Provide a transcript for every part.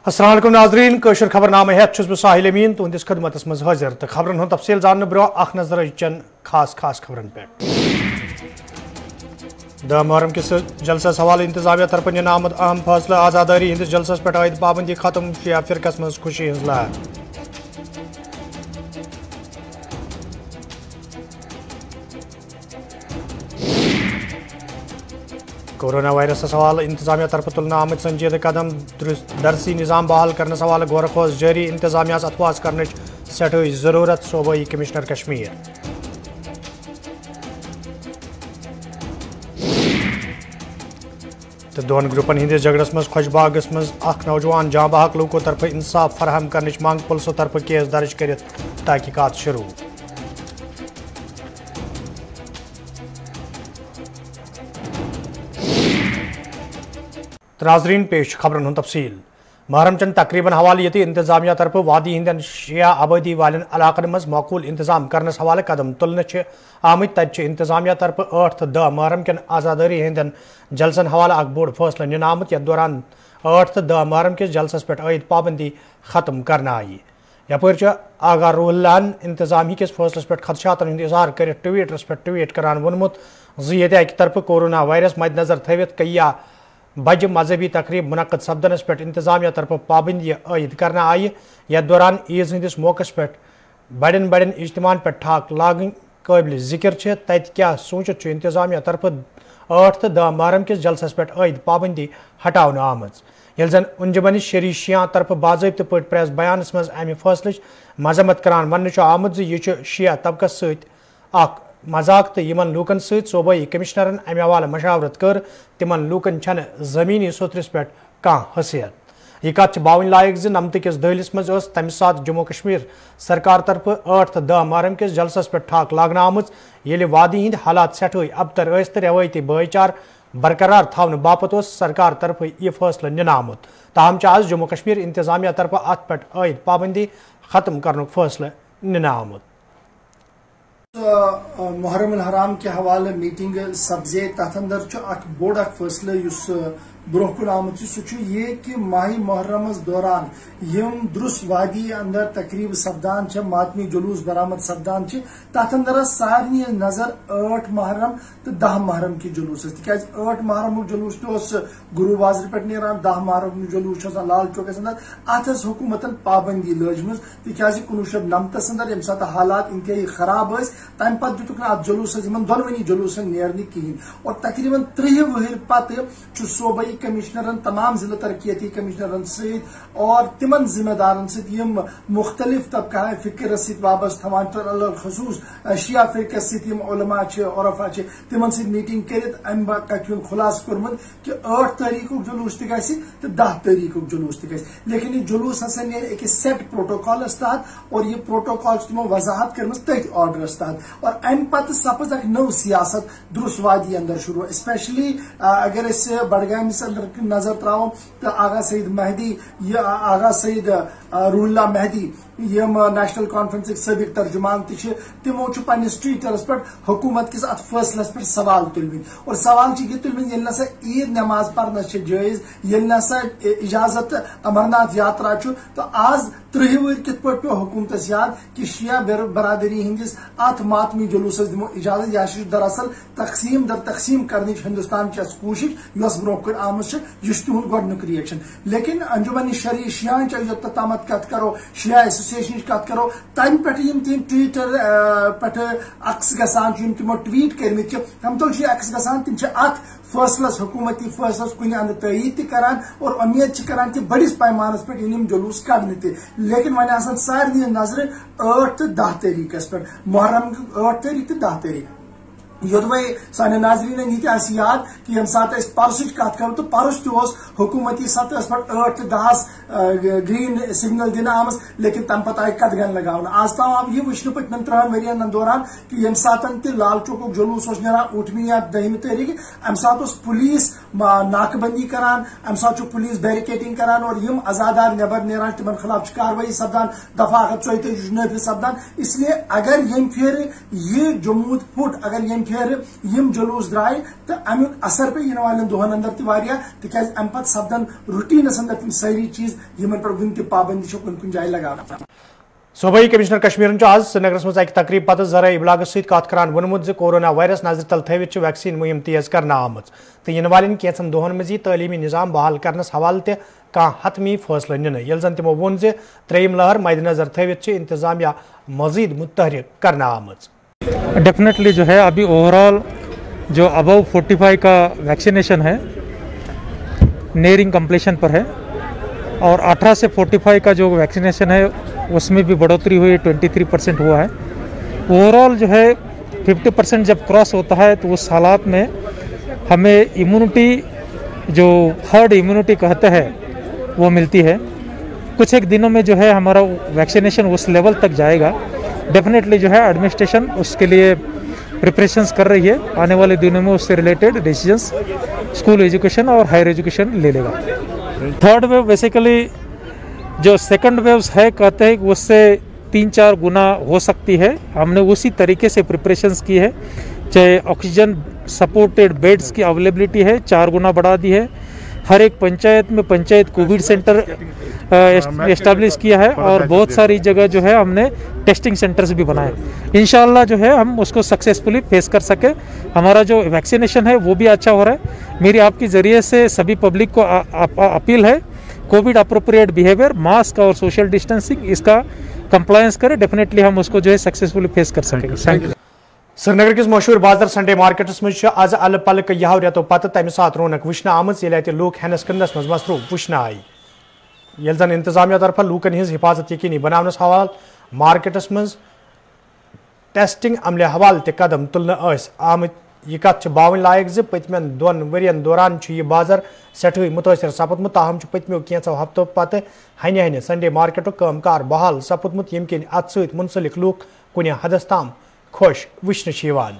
अस्सलाम वालेकुम नाज़रीन कशर खबरनामे हेत छुस बह साहिल अमीन तुंदिस खदमतस मज हाजिर तो खबरन हुंद तफसील जानने ब्रो अख नजर चन खास खबरन पे द मुहर्रम किस जलसस हवाले इंतजामिया तरफ निन आमद अहम फैसला आज़ादारी हिंदिस जलसस पे आयद पाबंदी खत्म शिया फिरकस मज खुशी हज लहर कोरोना वायरस हवाले इंतजामिया तरफ तुलना आमद संजीदा कदम दरसी निज़ाम बहाल करने हवाले गौर खोज जारी इंतजामिया अथवाज करने सठ जरूरत सूबाई कमिश्नर कश्मीर तो दोन ग्रुपन हंदिस झगड़स मज खुशबागस मज अख नौजवान जाँ बहक लूको तरफ इंसाफ फराहम करने मांग पुलिसो तरफ केस दर्ज कर तहकीकात शुरू नाज़रीन पेश खबरन हुंद तफसील मुहर्रम चंद तकरीबन हवाले ये इंतजामिया तरफ वादी हिंदन शिया आबादी वालन इलाकन मज माकूल इंतजाम करनस हवाले कदम तुलने आमद तत इंतजामिया तरफ 8 तो 10 मुहर्रम कन आज़ादारी हिंदन जलसन हवाले अख बोड़ फैसला निन आमद यथ दौरान 8 तो 10 मुहर्रम किस जलसस पे आयद पाबंदी खत्म करना आई यपर आगा रूहन इंतजामी किस फैसलस पे खदशातन हंद इजहार कर ट्वीटरस पे ट्वीट करान वोनमुत ये अक तरफ कोरोना वायरस मद्देनजर थवित कया बज मजहबी तकरीब मुनक़द सपदनस पे इंतजामिया तरफ पाबंदी आयद करना आई यथ दौरान ईज हंदिस मौकस पे बड़न बड़न इज्तिमान पे ठाक लागन काबिल जिक्र तत क्या सोचित इंतजामिया तरफ 8 तो 10 मुहर्रम किस जलसस पे आयद पाबंदी हटावन आमज ये जन अंजुमन शरी शिया तरफ बाज़ाब्त पे प्रेस बयानस मज अमि फैसलच मजम्मत करान वन आमद यह शिया तबकस सत मजाक तो यमन लूकन सत सूबाई कमिश्नरन अमि हवाले मशावरत कर तिमन लूकन छन जमीनी सोतरस पे कह हैसियत यह कत बावन लायक ज नमत किस दहलिस मज तम सात जम्मू कश्मीर सरकार तरफ 8 तो 10 मुहर्रम किस जलसस पे ठाक लागन आमज येले वादी हिंद हालात सठे अबतर तो रवायती भाईचार बरकरार थावन बापत सरकार तरफ यह फैसला निन आमुत ताहम आज जम्मू कश्मीर इंतजामिया तरफ अत पे आयद पाबंदी खत्म करने फैसला निन आमुत मुहर्रम हराम के हवाले मीटिंग सब्जे तथ अंदर बोड़ फैसले ब्रोह कुन आमुत सह ये कि माही मुहर्रमस दौरान यम दुरुस वादी अंदर तकरीब सपदान मातमी जुलूस बरामद सपदान तथ अंदर सारे नजर 8 मुहर्रम तो 10 मुहर्रम की जुलूस तिकाज 8 मुहर्रम जुलूस तो गुरु बाजार पे नीरान 10 मुहर्रम जुलूस लाल चौकस अंदर अत हुकूमतन पाबंदी लजम तिकाज 1999 अंदर यम सात हालात इंतहाई खराब तम पे दुक जुलूस दोनवनी जुलूसन नेरन कहें और तकरीबन 30 वहर पत सूबाई कमिश्नरन तमाम जिला तरक्याती कमिश्नरन सहित और तिमन जिम्मेदारन सम मुख्तलिफ तबका फिक्र वाबस्त थवान खसूस शिया फिरक उलमा औरफा तिमन मीटिंग कर खुलास कोर्मुत कि 8 तारीख जुलूस तो 10 तारीख जुलूस लेकिन यह जुलूस हसा ने सेट प्रोटोकॉल तहत और यह प्रोटोकॉल तमो वजाहत कर तथ ऑर्डरस तहत और अम पे सपज अ नव सियासत दुरुसवादी अंदर शुरू स्पेशली अगर बडगामिस अंदर नजर त्राव तो आगा सईद महदी आगा सईद रूहुल्लाह महदी यम नेशनल कॉन्फ्रेंस सबक तर्जुमान तमो पन्निस ट्विटरस पे हुकूमत किस अत फैसलस पे सवाल तुलमित और सवाल ये तुलमित ये नसा ईद नमाज पढ़ना जायज ये नसा इजाजत अमरनाथ यात्रा तो आज 30 वर कित पे हुकूमतस याद कि शिया बरादरी हंदिस अत मातमी जुलूस दिमो इजाजत यह दरअसल तकसीम दर तकसीम करने हिंदुस्तान की कोशिश यस ब्रो कर आमद यह तुंद गोडनुक रिएक्शन लेकिन अंजुमन शरी शिया योतामत कत करो शिया एसोसिएशन कत करो तम पे तम ट्विटर पे अक्स गसान तमो ट्वीट कर्मित हम तो अक्स गसान तम अत फैसलस हुकूमती फैसलस कुन अंद तयीद करान और उम्मीद करान कि बड़िस पैमानस पे इन जुलूस कड़ने लेकिन वन सारे नजर 8 तो 10 तारीखस पे मुहर्रम 8 तारीख तो 10 तारीख योदवे साने नाजरीन नीति याद कि यम सात परस कत करो तो परस हुकूमती सतह पे 8 तो 10 ग्रीन सिग्नल दिन आमस लेकिन तम पे आय कदगन लगान आज तम आव यह वुचन पन 3 वरियन दौरान कि यम सातन त लाल चौक जुलूस नीरान 8वीं या 10वीं तारीख अम सात पुलिस नाकबंदी करान अम सात पुलिस बैरिकेटिंग करान और यम आजादार नबर नीरान तिमन खिलाफ कार्रवाई सपदान दफा 34 नाफिज सपदान इसलिए अगर यम फेर यह जम्मू फुट अगर यम फेर यम जुलूस द्राय तो अमुक असर पे इन वाले दोहन अंदर तिक अम पे सपदन रूटीनस अंदर तम सारी चीज چیز یمن پر ون تہ پابندی کن کن جائے لگا. صوبائی کمشنر کشمیر آز سری نگر مز اکہ تقریب پتہ ذرائع ابلاغ ست کت کران وونمت کورونا وائرس نظر تل تھوت ویکسین مہم تیز کرنا آمت تو ین والن کینژن دہن مز تعلیمی نظام بحال کرنس حوالہ تہ کان حتمی فیصلہ نن یل زن تمو وون ز تریم لہر مد نظر تھوت انتظامیہ مزید متحرک کرنا آمت. ڈیفینیٹلی جو ہے ابھی اوور آل جو ابو 45 کا ویکسینیشن ہے نیئرنگ کمپلیشن پر ہے اور 18 سے 45 کا جو ویکسینیشن ہے اس میں بھی بڑھوتری ہوئی 23% ہوا ہے. اوور آل جو ہے 50% جب کراس ہوتا ہے تو اس حالات میں ہمیں ایمونٹی جو ہرڈ ایمونٹی کہتے ہیں وہ ملتی ہے. کچھ ایک دنوں میں جو ہے ہمارا ویکسینیشن اس لیول تک جائے گا. ڈیفینیٹلی جو ہے ایڈمنسٹریشن اس کے لیے پریپریشنس کر رہی ہے. آنے والے دنوں میں اس سے ریلیٹڈ ڈیسیجنس اسکول ایجوکیشن اور ہائر ایجوکیشن لے لے گا. تھرڈ ویو بیسیکلی جو سیکنڈ ویوز ہے کہتے ہیں کہ اس سے 3-4 گنا ہو سکتی ہے. ہم نے اسی طریقے سے پریپریشنس کی ہے. چاہے آکسیجن سپورٹڈ بیڈز کی اویلیبلٹی ہے 4 گنا بڑھا دی ہے. ہر ایک پنچایت میں پنچایت کووڈ سینٹر اسٹیبلش کیا ہے اور بہت ساری جگہ جو ہے ہم نے ٹیسٹنگ سینٹرز بھی بنائے. انشاءاللہ جو ہے ہم اس کو سکسیسفلی فیس کر سکے. ہمارا جو ویکسینیشن ہے وہ بھی اچھا ہو رہا ہے. میری آپ کے ذریعے سے سبھی پبلک کو اپیل ہے کووڈ اپروپریٹ بیہیویئر ماسک اور سوشل ڈسٹینسنگ اس کا کمپلائنس کرے. ڈیفینیٹلی ہم اس کو جو ہے سکسیسفلی فیس کر سکیں گے. Thank you. سری نگر کس مشہور بازار سنڈے مارکیٹس مز آز ال پلک یہو ریتو پتہ تمہ سات رونق وچھنہ آمت یل اتہ لوک ہینس کنس مز مصروف وچھنہ آئی. یل زن انتظامیہ طرف لوکن ہز حفاظت یقینی بناونس حوالہ مارکیٹس مز ٹیسٹنگ عملہ حوالہ تہ قدم تلنہ آمت. یہ کت باون لائق ز پتمین 2 ورین دوران یہ بازار سٹھے متاثر سپدمت. تاہم پتمو کینژو ہفتو پتہ ہنہ ہنہ سنڈے مارکیٹک کام کار بحال سپدمت یم کن ات ست منسلک لوک کن حدس تام خوش وچھنہ یوان.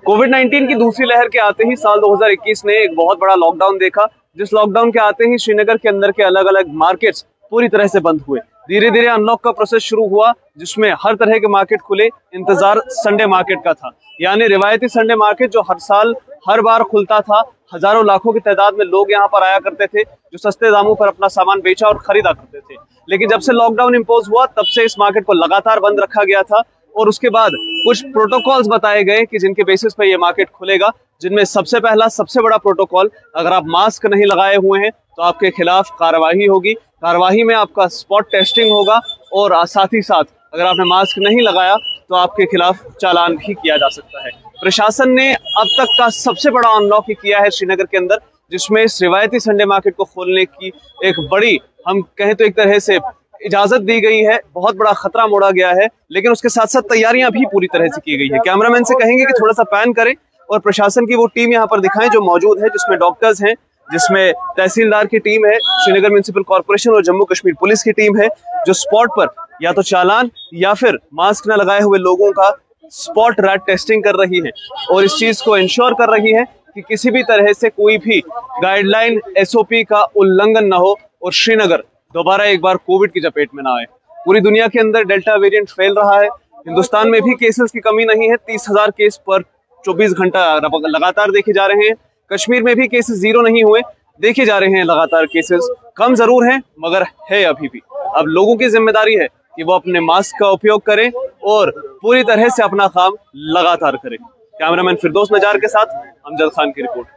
کووڈ-19 کی دوسری لہر کے آتے ہی سال 2021 نے ایک بہت بڑا لاک ڈاؤن دیکھا. جس لاک ڈاؤن کے آتے ہی شری نگر کے اندر کے الگ الگ مارکیٹس پوری طرح سے بند ہوئے. دھیرے دھیرے ان لاک کا پروسیس شروع ہوا جس میں ہر طرح کے مارکیٹ کھلے. انتظار سنڈے مارکیٹ کا تھا یعنی روایتی سنڈے مارکیٹ جو ہر سال ہر بار کھلتا تھا. ہزاروں لاکھوں کی تعداد میں لوگ یہاں پر آیا کرتے تھے جو سستے داموں پر اپنا سامان بیچا اور خریدا کرتے تھے. لیکن جب سے لاک ڈاؤن امپوز ہوا تب سے اس مارکیٹ کو لگاتار بند رکھا گیا تھا اور اس کے بعد کچھ پروٹوکالز بتائے گئے کہ جن کے بیسس پہ یہ مارکیٹ کھلے گا. جن میں سب سے پہلا سب سے بڑا پروٹوکال اگر آپ ماسک نہیں لگائے ہوئے ہیں تو آپ کے خلاف کارروائی ہوگی. کارروائی میں آپ کا اسپاٹ ٹیسٹنگ ہوگا اور ساتھ ہی ساتھ اگر آپ نے ماسک نہیں لگایا تو آپ کے خلاف چالان بھی کیا جا سکتا ہے. پرشاسن نے اب تک کا سب سے بڑا ان لاک کیا ہے شری نگر کے اندر جس میں اس روایتی سنڈے مارکیٹ کو کھولنے کی ایک بڑی ہم کہیں تو ایک طرح سے اجازت دی گئی ہے. بہت بڑا خطرہ موڑا گیا ہے لیکن اس کے ساتھ ساتھ تیاریاں بھی پوری طرح سے کی گئی ہے. کیمرہ مین سے کہیں گے کہ تھوڑا سا پین کریں اور پرشاسن کی وہ ٹیم یہاں پر دکھائیں جو موجود ہے جس میں ڈاکٹرز ہیں جس میں تحصیلدار کی ٹیم ہے شری نگر میونسپل کارپوریشن اور جموں کشمیر پولیس کی ٹیم ہے جو اسپاٹ پر یا تو چالان یا پھر ماسک نہ لگائے ہوئے لوگوں کا اسپاٹ ریٹ ٹیسٹنگ کر رہی ہے اور اس چیز کو انشور کر رہی ہے کہ کسی بھی طرح سے کوئی بھی گائیڈ لائن SOP کا النگھن نہ ہو اور شری نگر دوبارہ ایک بار کووڈ کی چپیٹ میں نہ آئے. پوری دنیا کے اندر ڈیلٹا ویریئنٹ پھیل رہا ہے. ہندوستان میں بھی کیسز کی کمی نہیں ہے. 30,000 کیس پر 24 گھنٹہ لگاتار دیکھے جا رہے ہیں. کشمیر میں بھی کیسز زیرو نہیں ہوئے, دیکھے جا رہے ہیں لگاتار. کیسز کم ضرور ہیں مگر ہے ابھی بھی. اب لوگوں کی ذمہ داری ہے کہ وہ اپنے ماسک کا اپیوگ کریں اور پوری طرح سے اپنا کام لگاتار کریں. کیمرامین فردوس نجار کے ساتھ امجد خان کی رپورٹ.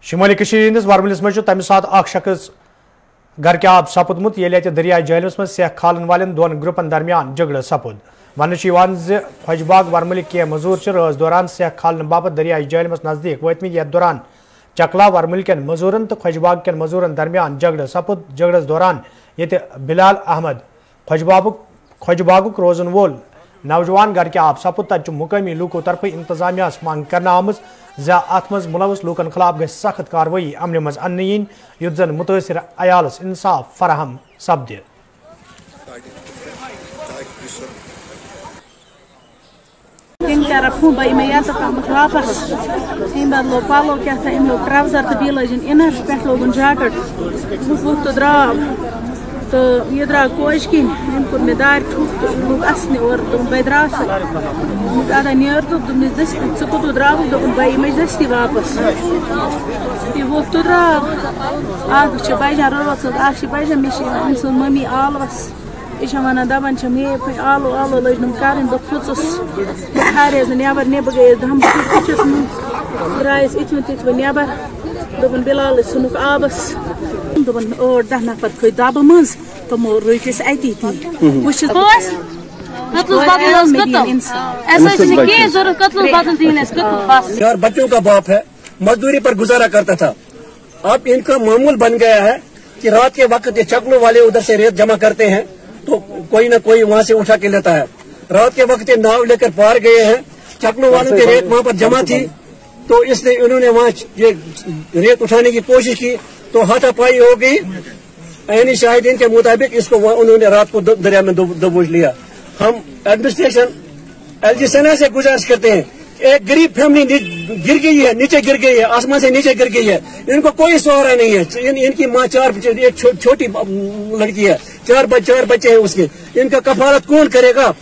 شمالی کشمیر ہندس ورملس مجھ تمہ سات اخ شخص گھر کے آب سپدمت یل اتہ دریائے جہلمس مز سیاح کھالن والن 2 گروپن درمیان جھگڑ سپد. ون خوج باغ ورملک کی مزور رٲژ دوران سیاح کھالن باپت دریائے جہلمس نزدیک وتمت یتھ دوران چکلا ورمل کن مزورن تو خوج باغ کن مزورن درمیان جھگڑ سپد. جھگڑس دوران یہ بلال احمد خوج باغک روزن وول نوجوان گھر کے آب سپد. تت مقامی لوکو طرف انتظامیہ مانگ کرنا آمز ات مز ملوث لوکن خلاف گژھِ سخت کاروٲیی عملہِ منٛز اننہٕ یِنۍ یُتھ زن متٲثر عیالس انصاف فراہم سپدِ. واپس بدلو پلو کیا ٹراؤزر تو بیٚیہِ لٲجِن اِنر پٮ۪ٹھ لوگُن جاکٹ ووٚتھ تہٕ درٛاو तो ये द्रा कोश की इनको में दार ठुक लोग असने और तुम बैद्रास आधा नियर तो तुम इस दस्ती चुको तो द्राव तो भाई मैं दस्ती वापस ये वो तो द्रा आग चबाई जा रहा था आग चबाई जा मिशी इंसान मम्मी आलवस इस हमारा दाबन चमे पे आलो लजनम कारिन दो फुचस हारे नेबर नेबर गए हम फुचस राइस इतने नेबर दोपन बिलाल सुनुक आबस दोपन और 10 नफर खै दाब मज तमो रइटिस अति ती वुछ बस कत्ल बदल कत्ल ऐसा चीज के जरूरत कत्ल बदल दीन कत्ल बस यार बच्चों का बाप है, मजदूरी पर गुजारा करता था। अब इनका मामूल बन गया है कि रात के वक्त ये चकलों वाले उधर से रेत जमा करते हैं तो कोई न कोई वहाँ से उठा के लेता है। रात के वक्त ये नाव लेकर पार गए हैं, चकलों वालों की रेत वहाँ पर जमा थी तो इसलिए इन्होंने वहाँ ये रेत उठाने की कोशिश की तो हाथापाई हो गई। ऐनी शाहिदीन के मुताबिक इसको उन्होंने रात को दरिया में दबोच लिया। हम एडमिनिस्ट्रेशन एलजी सेना से गुजारिश करते हैं, एक गरीब फैमिली गिर गई है, नीचे गिर गई है, आसमान से नीचे गिर गई है, इनको कोई सहारा नहीं है। इनकी माँ एक छोटी लड़की है, चार बच्चे हैं उसके, इनका कफालत कौन करेगा।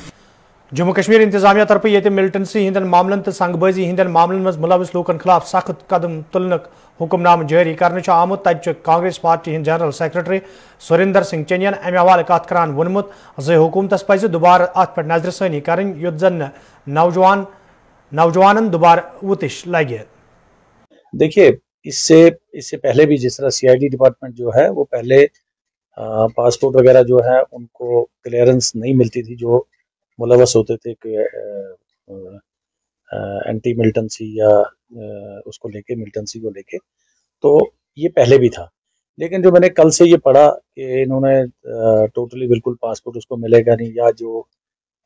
जम्मू कश्मीर इंतजामिया तरफ ये मिलिटेंसी हंदन मामलन तो संगबाजी हंदन मामलन मज मुलविस लूकन खिलाफ सख्त कदम तुलनक हुक्मनाम जारी करने आमुत तत कांग्रेस पार्टी हंद जनरल सेक्रेटरी सुरिंदर सिंह चनियन अमे हवाले कत करान वोनमुत जे हुकूमतस पज दुबारा अत पे नजरसानी करन युत जन नौजवानन दोबारा वुतिश लगे। देखिए इससे पहले भी जिस तरह सीआईडी डिपार्टमेंट जो है वो पहले पासपोर्ट वगैरह जो है उनको क्लियरेंस नहीं मिलती थी जो मुलवस होते थे कि एंटी मिलिटेंसी या उसको लेके मिलिटेंसी को लेके, तो ये पहले भी था। लेकिन जो मैंने कल से ये पढ़ा कि इन्होंने टोटली बिल्कुल पासपोर्ट उसको मिलेगा नहीं, या जो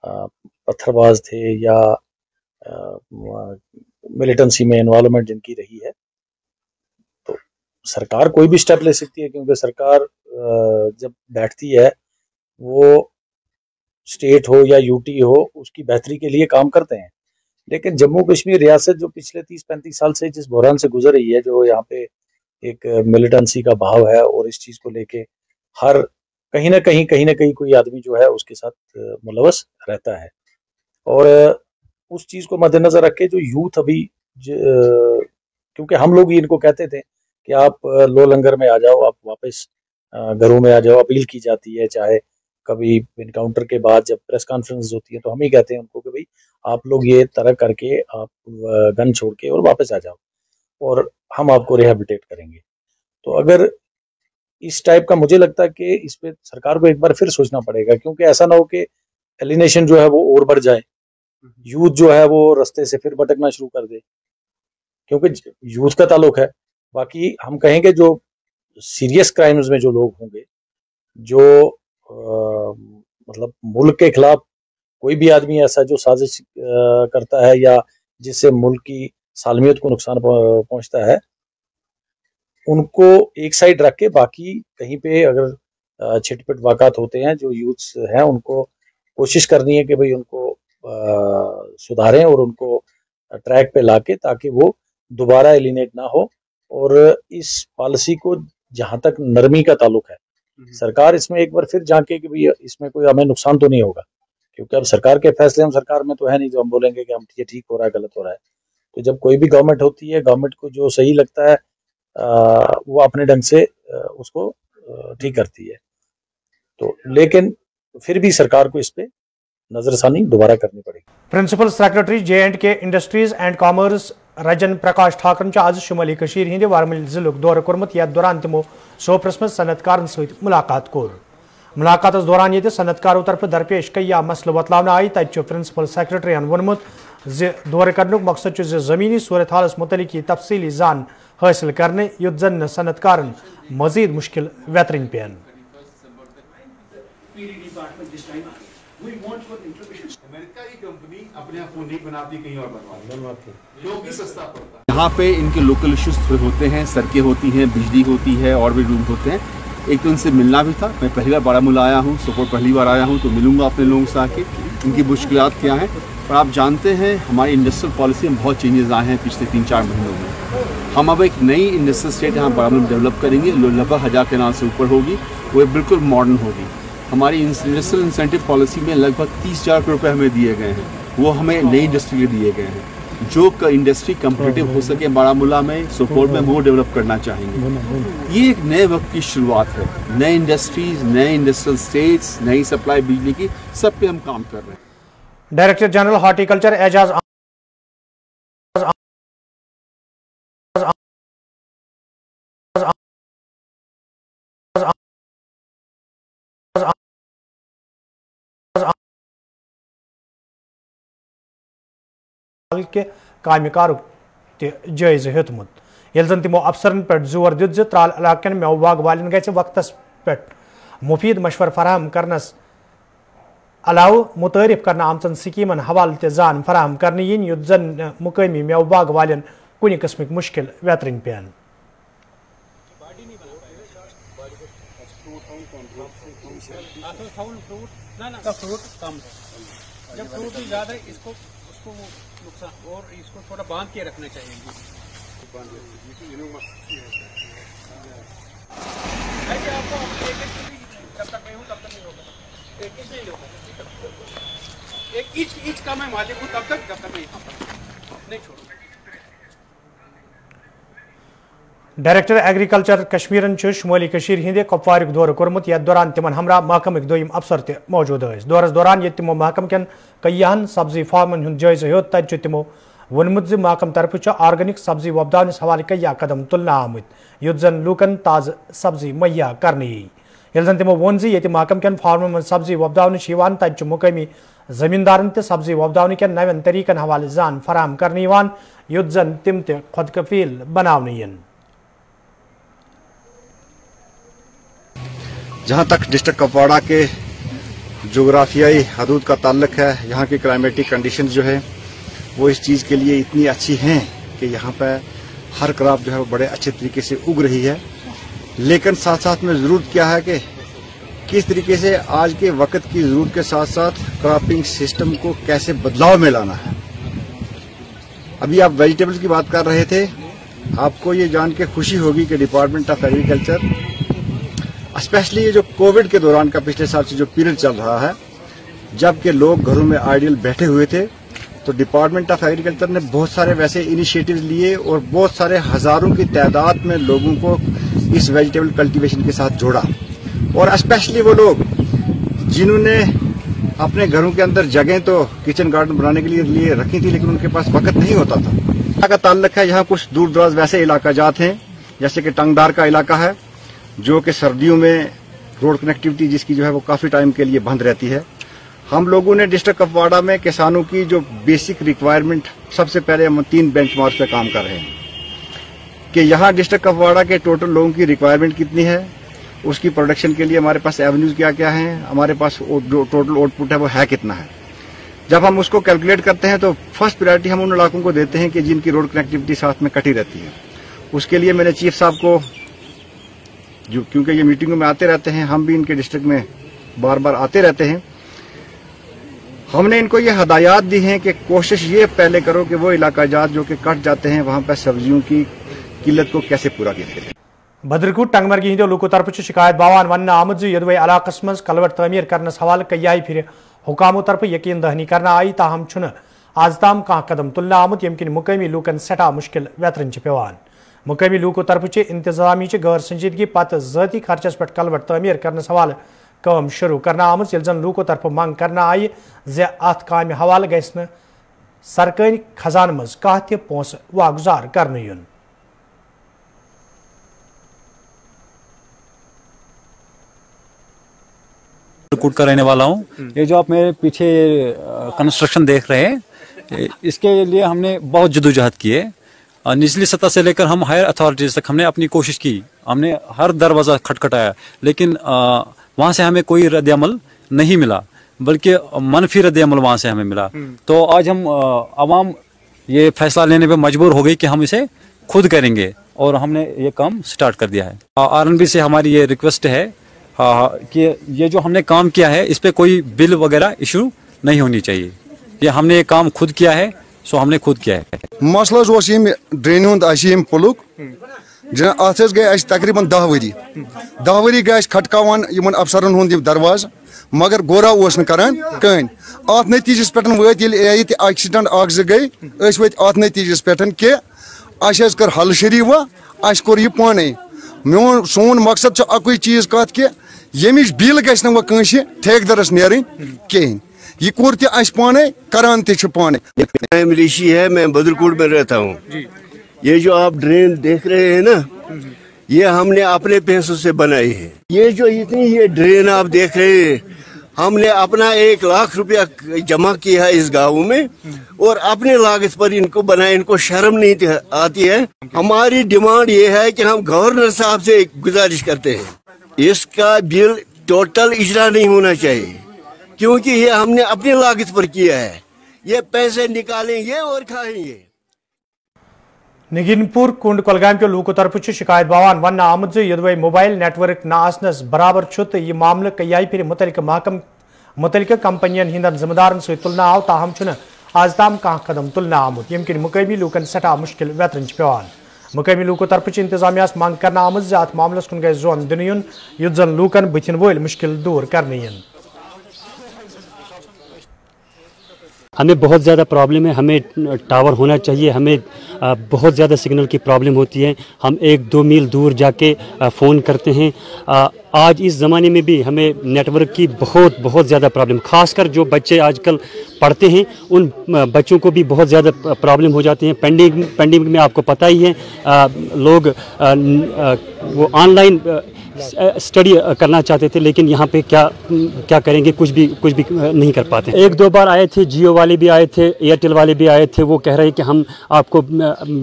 पत्थरबाज थे या मिलिटेंसी में इन्वॉल्वमेंट जिनकी रही है, तो सरकार कोई भी स्टेप ले सकती है क्योंकि सरकार जब बैठती है वो स्टेट हो या यूटी हो उसकी बेहतरी के लिए काम करते हैं। लेकिन जम्मू कश्मीर रियासत जो पिछले 30-35 साल से जिस बहरान से गुजर रही है, जो यहाँ पे एक मिलिटेंसी का भाव है और इस चीज को लेके हर कहीं ना कहीं कोई आदमी जो है उसके साथ मुलवस रहता है, और उस चीज को मद्देनजर रख के जो यूथ अभी क्योंकि हम लोग ही इनको कहते थे कि आप लो लंगर में आ जाओ, आप वापस घरों में आ जाओ, अपील की जाती है। चाहे कभी इनकाउंटर के बाद जब प्रेस कॉन्फ्रेंस होती है तो हम ही कहते हैं उनको कि भाई आप लोग ये तरह करके आप गन छोड़ के और वापस आ जाओ और हम आपको रिहेबिलिटेट करेंगे। तो अगर इस टाइप का, मुझे लगता है कि इस पे सरकार को एक बार फिर सोचना पड़ेगा, क्योंकि ऐसा ना हो कि एलिनेशन जो है वो और बढ़ जाए, यूथ जो है वो रास्ते से फिर भटकना शुरू कर दे, क्योंकि यूथ का ताल्लुक है। बाकी हम कहेंगे जो सीरियस क्राइम्स में जो लोग होंगे, जो मतलब मुल्क के खिलाफ कोई भी आदमी ऐसा जो साजिश करता है या जिससे मुल्क की सालमियत को नुकसान पहुंचता है, उनको एक साइड रख के बाकी कहीं पे अगर छिटपिट वाक़ात होते हैं, जो यूथ्स हैं उनको कोशिश करनी है कि भाई उनको सुधारें और उनको ट्रैक पे लाके, ताकि वो दोबारा एलिनेट ना हो। और इस पॉलिसी को जहां तक नरमी का ताल्लुक है, सरकार इसमें एक बार फिर झांके कि भाई इसमें कोई हमें नुकसान तो नहीं होगा, क्योंकि अब सरकार के फैसले हम सरकार में तो है नहीं जो हम बोलेंगे कि हम ये ठीक हो रहा है गलत हो रहा है। तो जब कोई भी गवर्नमेंट होती है, गवर्नमेंट को जो सही लगता है वो अपने ढंग से उसको ठीक करती है। तो लेकिन फिर भी सरकार को इस पे नजरसानी दोबारा करनी पड़ेगी। Principal secretary J&K industries and commerce Ranjan Prakash ठाकरन आज शुमाली कशीर हिंद वारमल जिलुक दौर कोर्मुत, यथ दौरान तिमो सोपरस मज सनतकारन सहित मुलाकात कोर। मुलाकात दौरान ये सनतकारों तरफ दरपेश कई मसल बतलावन आई। तत प्रिंसिपल सेक्रेटरी वोनमुत दौर करनुक मकसद जमीनी सूरत हालस मुतलिक तफसीली जान हासिल करने, युत जन सनतकारन मजीद मुश्किल वेतरन पेन। यहाँ पे इनके लोकल इश्यूज होते हैं, सड़कें होती हैं, बिजली होती है और भी रूम होते हैं। एक तो इनसे मिलना भी था, मैं पहली बार बारामूला आया हूँ, सोपोर पहली बार आया हूँ, तो मिलूंगा अपने लोगों से आके इनकी मुश्किलात क्या हैं। और आप जानते हैं हमारी इंडस्ट्रियल पॉलिसी में बहुत चेंजेस आए हैं पिछले 3-4 महीनों में। हम अब एक नई इंडस्ट्रियल स्टेट यहाँ बारामूला में डेवलप करेंगे, लगभग 1000 कनाल से ऊपर होगी, वो बिल्कुल मॉडर्न होगी। हमारी इंडस्ट्रियल इंसेंटिव पॉलिसी में लगभग 30,000 करोड़ रुपये हमें दिए गए हैं, वो हमें नई इंडस्ट्री के दिए गए हैं। जो इंडस्ट्री कम्पिटिटिव हो सके बारामूला में, सोपोर में, वो डेवलप करना चाहेंगे। ये एक नए वक्त की शुरुआत है, नए इंडस्ट्रीज, नए इंडस्ट्रियल स्टेट्स, नई सप्लाई बिजली की, सब पे हम काम कर रहे हैं। डायरेक्टर जनरल हॉर्टिकल्चर एजाज के कामकारुक जायज़ हेतमुत, यह जन तमो अफसरन पे जोर दित त्राल इलाकन मेव बाग वालन गि वक्तस पे मुफीद मशवर फराहम करनस अलाव मुतारिफ करना आमचन स्कीमन हवाले ते जान फराहम करने yin युत जन मुकामी मेव बाग वालन कुन किस्मिक मुश्किल वेतरन पेन। जब फ्रूट भी ज्यादा इसको उसको नुकसान, और इसको थोड़ा बांध के रखना चाहिए। आपको जब तक नहीं हूँ तब तक नहीं होगा, एक इंच नहीं होगा, एक इंच का मैं मालिक हूँ तब तक, जब तक नहीं छोड़ूंगा। डायरेक्टर एग्रीकल्चर कश्मीरन शुमाली हिंद कपवार दौर कोर्मुत, यथ दौरान तिमन हमरा महकमक दोयम अफसर ते मौजूद दौरस दौरान ये तिमो महकम कन कईहन सब्जी फार्मन हुंद जायज़ हेत, तत तिमो वोनमुत महकम तरफ आर्गेनिक सब्जी वोपदावनस हवाले कईया कदम तुलना आमुत, युत जन लूकन ताज़ सब्जी मुहैया करने यह जन तिमो वोन ये महकम कन फार्मन में सब्जी वोपदावन तत मुकामी जमींदारन ते सब्जी वोपदावन के नवन तरीकन हवाले जान फराहम करने युत जन तिम ते खुद कफील बनावने। जहाँ तक डिस्ट्रिक्ट कुपवाड़ा के जोग्राफियाई हदूद का ताल्लुक है, यहाँ की क्लाइमेटिक कंडीशंस जो है वो इस चीज़ के लिए इतनी अच्छी हैं कि यहाँ पर हर क्रॉप जो है वो बड़े अच्छे तरीके से उग रही है। लेकिन साथ साथ में ज़रूरत क्या है कि किस तरीके से आज के वक्त की ज़रूरत के साथ साथ क्रॉपिंग सिस्टम को कैसे बदलाव में लाना है। अभी आप वेजिटेबल्स की बात कर रहे थे, आपको ये जान के खुशी होगी कि डिपार्टमेंट ऑफ एग्रीकल्चर स्पेशली ये जो कोविड के दौरान का पिछले साल से जो पीरियड चल रहा है, जबकि लोग घरों में आइडियल बैठे हुए थे, तो डिपार्टमेंट ऑफ एग्रीकल्चर ने बहुत सारे वैसे इनिशिएटिव्स लिए और बहुत सारे हजारों की तादाद में लोगों को इस वेजिटेबल कल्टीवेशन के साथ जोड़ा। और स्पेशली वो लोग जिन्होंने अपने घरों के अंदर जगह तो किचन गार्डन बनाने के लिए रखी थी, लेकिन उनके पास वक्त नहीं होता था। यहाँ का ताल्लुक है, यहाँ कुछ दूर दराज वैसे इलाका जात हैं, जैसे कि टंगदार का इलाका है, जो कि सर्दियों में रोड कनेक्टिविटी जिसकी जो है वो काफी टाइम के लिए बंद रहती है। हम लोगों ने डिस्ट्रिक्ट कुपवाड़ा में किसानों की जो बेसिक रिक्वायरमेंट, सबसे पहले हम 3 बेंचमार्क पे काम कर रहे हैं कि यहाँ डिस्ट्रिक्ट कुपवाड़ा के टोटल लोगों की रिक्वायरमेंट कितनी है, उसकी प्रोडक्शन के लिए हमारे पास एवेन्यूज क्या क्या हैं, हमारे पास जो टोटल आउटपुट है वो है कितना है। जब हम उसको कैलकुलेट करते हैं तो फर्स्ट प्रायोरिटी हम उन इलाकों को देते हैं कि जिनकी रोड कनेक्टिविटी साथ में कटी रहती है। उसके लिए मैंने चीफ साहब को, जो क्योंकि ये मीटिंगों में आते रहते हैं, हम भी इनके डिस्ट्रिक्ट में बार बार आते रहते हैं, हमने इनको ये हदायत दी हैं कि कोशिश ये पहले करो कि वो इलाका जात जो कि कट जाते हैं वहां पर सब्जियों की किल्लत को कैसे पूरा किया जाए। बदरकुट टंगमर्गी हिंदो लूको तरफ शिकायत बावान वन आमद यदवे इलाकस मज कलवट तमीर करनस हवाले कई फिर हुकामों तरफ यकीन दहनी करना आई, ताहम छुन आज ताम कह कदम तुलना आमुत यमकिन मुकामी लूकन सठा मुश्किल वेतरन पेवान। मुकामी लूको तरफ इंतजामी गैर संजीदगी पत ज़ाती खर्चस पे कलवट तमीर करनस हवाले काम शुरू करना आमुत, यह जन लूको तरफ मंग करना आई जे अत काम हवाले गि सरकारी खजान मज कह त पोस वागुजार करने युन। कूट का रहने वाला हूँ। ये जो आप मेरे पीछे कंस्ट्रक्शन देख रहे हैं, इसके लिए हमने बहुत जद्दोजहद की है। निचली सतह से लेकर हम हायर अथॉरिटीज तक हमने अपनी कोशिश की, हमने हर दरवाजा खटखटाया, लेकिन वहां से हमें कोई रद्द अमल नहीं मिला, बल्कि मनफी रद्द अमल वहां से हमें मिला। तो आज हम आवाम ये फैसला लेने पे मजबूर हो गई कि हम इसे खुद करेंगे, और हमने ये काम स्टार्ट कर दिया है। आरएनबी से हमारी ये रिक्वेस्ट है कि ये जो हमने काम किया है इस पे कोई बिल वगैरह इशू नहीं होनी चाहिए। ये हमने ये काम खुद किया है, सो हमने खुद किया है। मसलस ओस यम ड्रेन हुंद आसि पुलुक अत गए तकरीबन 10 वरी गए खटकावान यमन अफसरन हुंद दरवाज, मगर गोरा ओस न करान कहीं। अत नतीजस पे वत एक्सीडेंट अ गई वत अत नतीजस पे कि अस कर हल शरी व अस कोर यह पाने। मोन सोन मकसद अकुई चीज कत कि यमिच बिल गस न वह ठेकेदारस नेरन कहें। ये कोर तस पाने करान पाने। ऋषि है, मैं बदरकोट में रहता हूँ। ये जो आप ड्रेन देख रहे हैं ना, ये हमने अपने पैसों से बनाई है। ये जो इतनी ये ड्रेन आप देख रहे हैं, हमने अपना 1 लाख रुपया जमा किया है इस गांव में और अपने लागत पर इनको बनाया। इनको शर्म नहीं आती है। हमारी डिमांड ये है कि हम गवर्नर साहब से गुजारिश करते हैं, इसका बिल टोटल इजरा नहीं होना चाहिए, क्योंकि ये हमने अपनी लागत पर किया है। ये पैसे निकालेंगे और खाएंगे। नगीनपुर कुंड कोलगाम के लूकों तरफ शिकायत बावान वन आमद यदवे मोबाइल नेटवर्क न आसनस बराबर तो यह मामले कई फिर मुतलिक कंपनियन हिंदन जिम्मेदारन सहित तुलना आव, ताहम आज ताम कह कदम तुलना आमुत यम किन मुकामी लूकन सठा मुश्किल वेतरन पेवान। मुकामी लूकों तरफ इंतजामिया मंग कर आमद अत मामलस कुन गए जोन दिन युन युत जन लूकन बुथिन वोल मुश्किल दूर करने। हमें बहुत ज़्यादा प्रॉब्लम है, हमें टावर होना चाहिए, हमें बहुत ज़्यादा सिग्नल की प्रॉब्लम होती है। हम 1-2 मील दूर जाके फ़ोन करते हैं। आज इस ज़माने में भी हमें नेटवर्क की बहुत ज़्यादा प्रॉब्लम, ख़ासकर जो बच्चे आजकल पढ़ते हैं उन बच्चों को भी बहुत ज़्यादा प्रॉब्लम हो जाती है। पेंडेमिक में आपको पता ही है, लोग वो ऑनलाइन स्टडी करना चाहते थे, लेकिन यहाँ पे क्या करेंगे, कुछ भी नहीं कर पाते। 1-2 बार आए थे, जियो वाले भी आए थे, एयरटेल वाले भी आए थे, वो कह रहे हैं कि हम आपको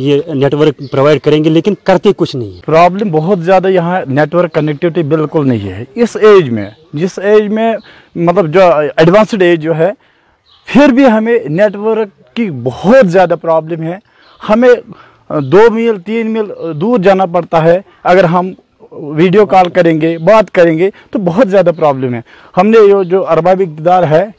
ये नेटवर्क प्रोवाइड करेंगे, लेकिन करते कुछ नहीं है। प्रॉब्लम बहुत ज़्यादा यहाँ नेटवर्क कनेक्टिविटी बिल्कुल नहीं है। इस एज में, जिस एज में मतलब जो एडवांस्ड एज जो है, फिर भी हमें नेटवर्क की बहुत ज़्यादा प्रॉब्लम है। हमें 2 मील 3 मील दूर जाना पड़ता है। अगर हम वीडियो कॉल करेंगे, बात करेंगे तो बहुत ज़्यादा प्रॉब्लम है। हमने ये जो अरबाबी इक़्तिदार है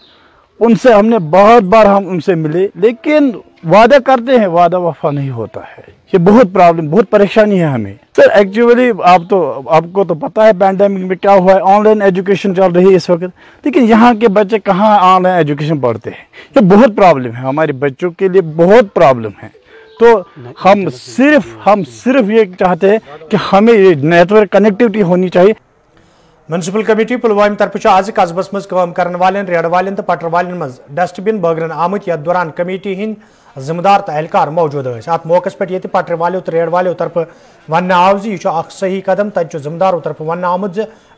उनसे हमने बहुत बार हम उनसे मिले, लेकिन वादा करते हैं, वादा वफा नहीं होता है। ये बहुत प्रॉब्लम, बहुत परेशानी है हमें। सर एक्चुअली आपको तो पता है पैंडेमिक में क्या हुआ है, ऑनलाइन एजुकेशन चल रही है इस वक्त, लेकिन यहाँ के बच्चे कहाँ ऑनलाइन एजुकेशन पढ़ते हैं। ये बहुत प्रॉब्लम है, हमारे बच्चों के लिए बहुत प्रॉब्लम है। तो हम सिर्फ ये चाहते हैं कि हमें ये नेटवर्क कनेक्टिविटी होनी चाहिए। म्यूनसिपल कमेटी पुलवामा तरफ आज कस्बस मज काम करने वाले रेड वाले तो पटर वाले मज डस्टबिन बगरन आमुत यथ दौरान कमेटी हिंद जिम्मेदार तो एहलकार मौजूद अत मौके पे पटर वालों तो रेड वालों तरफ वन आव यह सही कदम तत जिम्मेदारों तरफ वन आमुत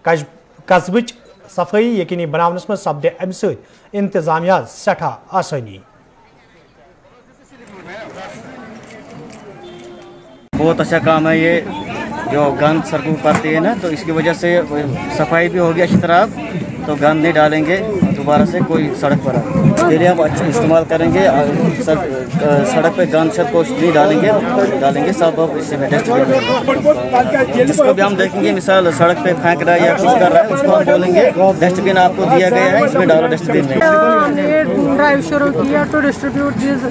कस्बच सफाई यकीनी बनावनस मज सपदे अमि सत इंतजामिया सठा आसानी। बहुत अच्छा काम है ये, जो गंद सड़कों पर पड़ती है ना, तो इसकी वजह से सफाई भी होगी अच्छी तरह। तो गंद नहीं डालेंगे दोबारा से कोई सड़क पर, इसके लिए हम अच्छा इस्तेमाल करेंगे। सड़क पे गंद सब कुछ नहीं डालेंगे सब इससे डस्टबिन, जिसको भी हम देखेंगे मिसाल सड़क पे फेंक रहा है या कुछ कर रहा है, उसको हम बोलेंगे डस्टबिन आपको दिया गया है, इसमें डालो डस्टबिन में। ड्राइव शुरू किया to distribute this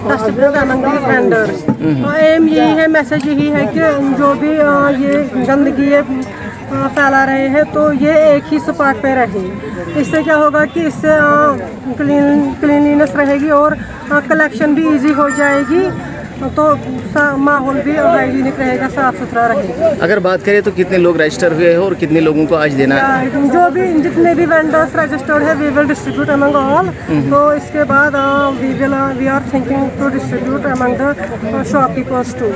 dustbin among the vendors. Aim यही है, मैसेज यही है कि जो भी ये गंदगी फैला रहे हैं तो ये एक ही स्पॉट पे रहे। इससे क्या होगा कि इससे क्लीनलीनेस रहेगी और कलेक्शन भी इजी हो जाएगी, तो माहौल भी हाइजीनिक रहेगा, साफ सुथरा रहेगा। अगर बात करें तो कितने लोग रजिस्टर हुए हैं और कितने लोगों को आज देना है? जो भी जितने भी वेंडर्स रजिस्टर्ड है we will distribute among all. तो इसके बाद we are thinking to distribute among the shopkeepers too.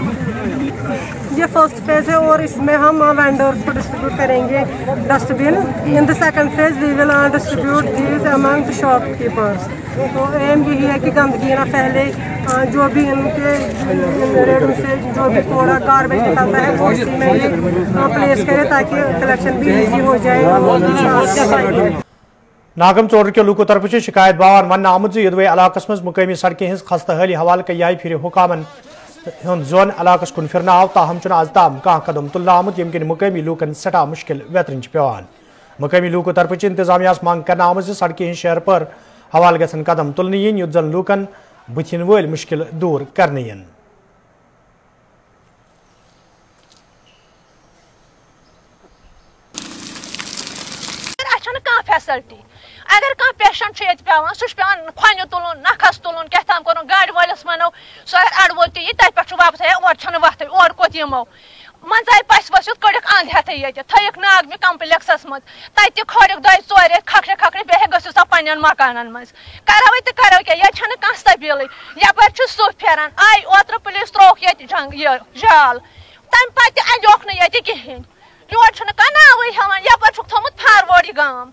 ये फर्स्ट फेज है और इसमें हम वेंडर्स को डिस्ट्रीब्यूट करेंगे dustbin. In the second phase we will distribute these among the shopkeepers. तो एम यही है कि गंदगी ना फैले, जो भी इनके रेडों से जो भी कूड़ा गार्बेज निकलता है वो इसी में ये प्लेस करे ताकि कलेक्शन भी इजी हो जाए। नागम चौर के लूकों तरफ शिकायत बावान वन आमुत यदवे इलाकस मज मुकामी सड़कें हज खस्ता हाली हवाल कई फिर हुकामन जोन इलाकस कुन फिरना आव, ताहम आज ताम कह कदम तुलना आमुत यम किन मुकामी लूकन सठा मुश्किल वेतरन पेवान। मुकामी लूकों तरफ इंतजामिया मांग करना आमुत सड़कें शहर पर हवाल गसन कदम तुलने युत जन लूकन बुथिन वल मुश्किल दूर करने यन। फैसिलिटी अगर कह पेशेंट पेवान सह पेवान खोन तुलन नखस तुलन क्या ताम कर गाड़ी वालिस वनो सह अड़वो ये तथ पे वापस और वत और कोत यमो मंजाय पस वसित कड़क अंध हेत ये थक नागमी कम्प्लेक्सस मज तत खड़क दो चोर खखरे खखरे बे गो सा पन्न मकान मज करो तो करो क्या ये कह सबील यपर सुह फेरान आई ओत्र पुलिस त्रोक ये जाल तम पे अजोक न ये कहें योर कह नावे हेवान यपर थोमुत फारवर्ड गाम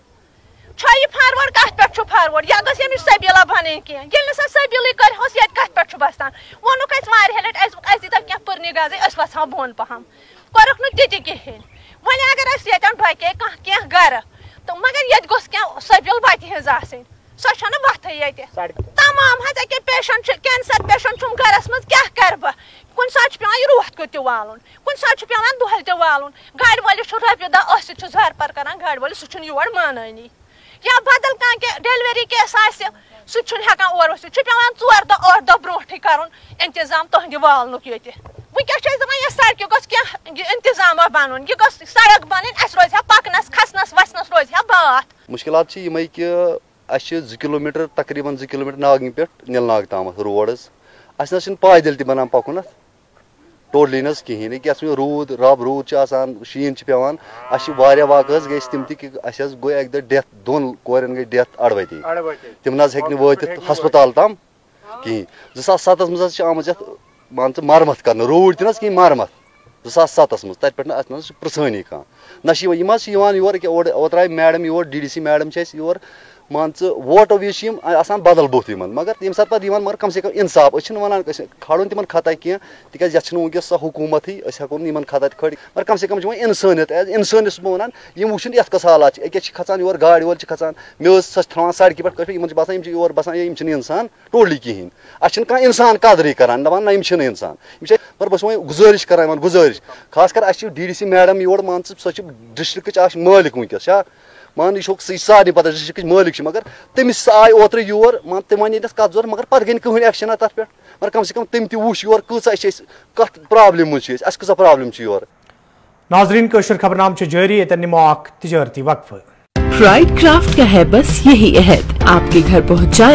ये फारवर्ड कत पे फारवर्ड या गस यमिश सबीला बन कह सा सबील कर कत पे बसान वोनुक लट दीता क्या पुरनी गाजे वसा बोन पहम कोरुक नी कहें वन अगर डके कह गर तो मगर ये गोस क्या सबील वत हज आसन सो वत ये तमाम हज अके पेशेंट कैंसर पेशेंट गरस मज क्या कर बह कुन सात पे रोत को तालन कुन सात पे दुहल तालन गाड़ी वालिस रोपये दह झर पर कर गाड़ी वालिस सह योर मानी या बदल कह डिलीवरी केस सह और पेवान 4 दह 8 दह ब्रोटे कर इंतजाम तुहद वालनुक ये वनकस दपान सड़क गोस क्या इंतजाम बन यह सड़क बन रोज पकनस खसनस वसनस रोज बात मुश्किलात यमे कि 2 किलोमीटर तकरीबन 2 किलोमीटर नागनी पे नीलनाग ताम रोड अस पैदल त बनान पकुन टोटली नज कहें कि रूद रब रूद शीन पेवान वाक़ गई तम तस गो एक दह डेथ 2 कोरन गई डेथ अड़वती तम नज हेक वात हस्पताल तम कहें 2007 मज आम मान मरमत कर रूद तह कहीं मरमत 2007 मज तत पे प्रसानी कह योर ओत आय मैडम योर DDC मैडम योर मान वोटो विज बदल बुथ मगर तम सात मगर कम से कम इंसाफ वन खड़न तिम खत कह तिक वनकस सो हुकूमत हेको इन खत खड़ मगर कम से कम इंसानियत एज इंसानियत वन वुन ये कस हालात खचान योर गाड़ी वोल खचान मे थवान सड़क पे बसान योर बसान इंसान टोटली कहें अ इंसान कदरी करान दपान ना इंसान मगर बस गुजारिश करान गुजारिश खास कर DDC मैडम योर मान सो डिस्ट्रिक्ट मालिक वनकस मान यह सारे पता डिस्ट्रिक्ट मालिक मगर तमिस आय ओत्र योर मान तम वन कत जोर मगर पे गई कहीं एक्शन तथ पे मगर कम से कम तम तुच योर कत प्रॉब्लम मज कस प्रॉब्लम योर। नाजरीन कशर खबरनाम जारी ये निमो तजारती वक्फ। प्राइड क्राफ्ट का है बस यही अहद, आपके घर पहुँचाए